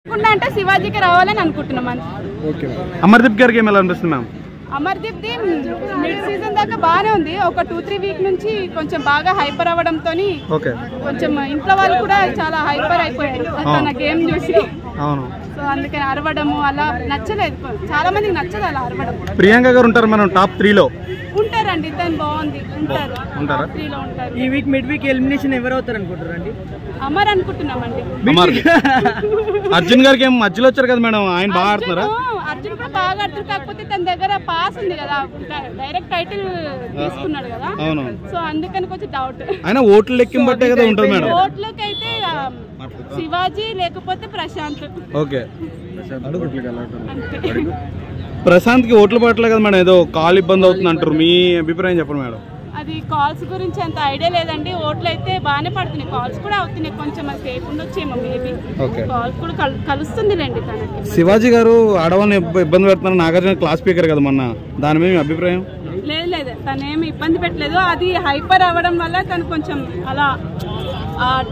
అంటే శివాజీకి రావాలని అనుకుంటున్నాం. ఓకే. అమర్దీప్ గారికి ఏం ఎలా అనిపిస్తుంది ma'am? Amardeep the mid season దాకా బాగానే ఉంది. ఒక 2-3 వీక్ నుంచి కొంచెం బాగా హైపర్ అవ్వడంతో కొంచెం ఇంట్లో వాళ్ళు కూడా చాలా హైపర్ అయిపోయారు తన గేమ్ చూసి. అవును. సో అందుకని అరవడము అలా నచ్చలేదు, చాలా మందికి నచ్చదు అలా అరవడం. ప్రియాంక గారు ఉంటారు మనం టాప్ 3లో ఉంటారండి, తను బాగుంది, ఉంటారు. ఈ వీక్ మిడ్ వీక్ ఎలిమినేషన్ ఎవరు అవుతారు అనుకుంటారండి? అమర్ అనుకుంటున్నామండి. అర్జున్ గారికి ఏం మధ్యలో వచ్చారు కదా మేడం, ఆయన బాగా ఆడుతున్నారా? అర్జున్ కూడా బాగా ఆడుతారు, కాకపోతే తన దగ్గర పాస్ ఉంది కదా, డైరెక్ట్ టైటిల్ తీసుకున్నాడు కదా. అవును. సో అందుకని కొంచెం డౌట్. ఆయన ఓట్లు లెక్కింపు బట్టే కదా ఉంటుంది మేడం. ఓట్లకి అయితే శివాజీ లేకపోతే ప్రశాంత్. ఓకే. ప్రశాంత్ కి ఓట్లు పట్టలేదు కదా మేడం, ఏదో కాల్ ఇబ్బంది అవుతుంది అంటారు, మీ అభిప్రాయం చెప్పండి మేడం. అది కాల్స్ గురించి అంత ఐడియా లేదండి. ఓట్లు అయితే బాగానే పడుతున్నాయి, కాల్స్ కూడా అవుతున్నాయి, కొంచెం అది చేయకుండా వచ్చేమో మేబీ. కాల్స్ కూడా కలుస్తుంది లేండి తనకి. శివాజీ గారు ఆడవాళ్ళని ఇబ్బంది పెడుతున్నారు, నాగార్జున క్లాస్ స్పీకర్ కదా మొన్న, దాని మీద మీ అభిప్రాయం? లేదు, తనేమి ఇబ్బంది పెట్టలేదు. అది హైపర్ అవ్వడం వల్ల తను కొంచెం అలా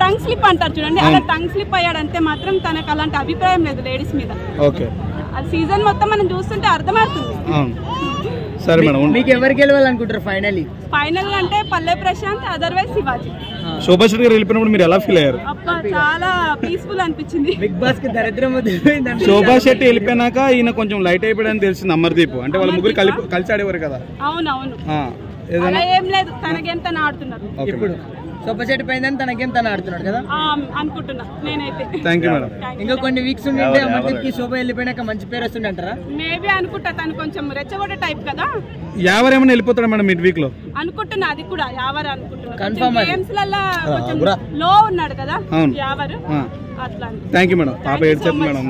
టంగ్ స్లిప్ అంటారు చూడండి, అలా టంగ్ స్లిప్ అయ్యాడంతే. మాత్రం తనకు అలాంటి అభిప్రాయం లేదు లేడీస్ మీద. ఓకే. అది సీజన్ మొత్తం మనం చూస్తుంటే అర్థమవుతుంది. సరే మేడం, మీకు ఎవరు గెలవాలనుకుంటారు ఫైనల్ అంటే పల్లె ప్రశాంత్, అదర్వైజ్ శివాజీ. శోభా శెట్టి గారు వెళ్ళిపోయినప్పుడు మీరు ఎలా ఫీల్ అయ్యారు? చాలా పీస్ఫుల్ అనిపించింది. బిగ్ బాస్ కి దరిద్రం. శోభా శెట్టి వెళ్ళిపోయినాక ఈయన కొంచెం లైట్ అయిపోయాడని తెలిసింది అమర్దీప్, అంటే వాళ్ళ ముగ్గురు కలిసి ఆడేవారు కదా. అవునవును. ఏం లేదు, తనకేం తను ఆడుతున్నారు. ఇప్పుడు శోభా శెట్టి పోయిందని తనకేం తను ఆడుతున్నాడు కదా అనుకుంటున్నా నేనైతే. Thank you madam. ఇంకా కొన్ని వీక్స్ ఉంటే అమర్దీప్ కి శోభ వెళ్ళిపోయినాక మంచి పేరు వస్తుంది అంటారా? మేబీ అనుకుంటా, తను కొంచెం రెచ్చగొట్టే టైప్ కదా. యావర్ ఏమైనా వెళ్ళిపోతాడా మేడం మిడ్ వీక్ లో? అనుకుంటున్నా, అది కూడా యావర్ అనుకుంటున్నా. కన్ఫర్మ్. గేమ్స్ లలో కొంచెం లో ఉన్నాడు కదా యావర్, అట్లా. Thank you madam. పాప ఏడ్చేస్తుంది మేడం.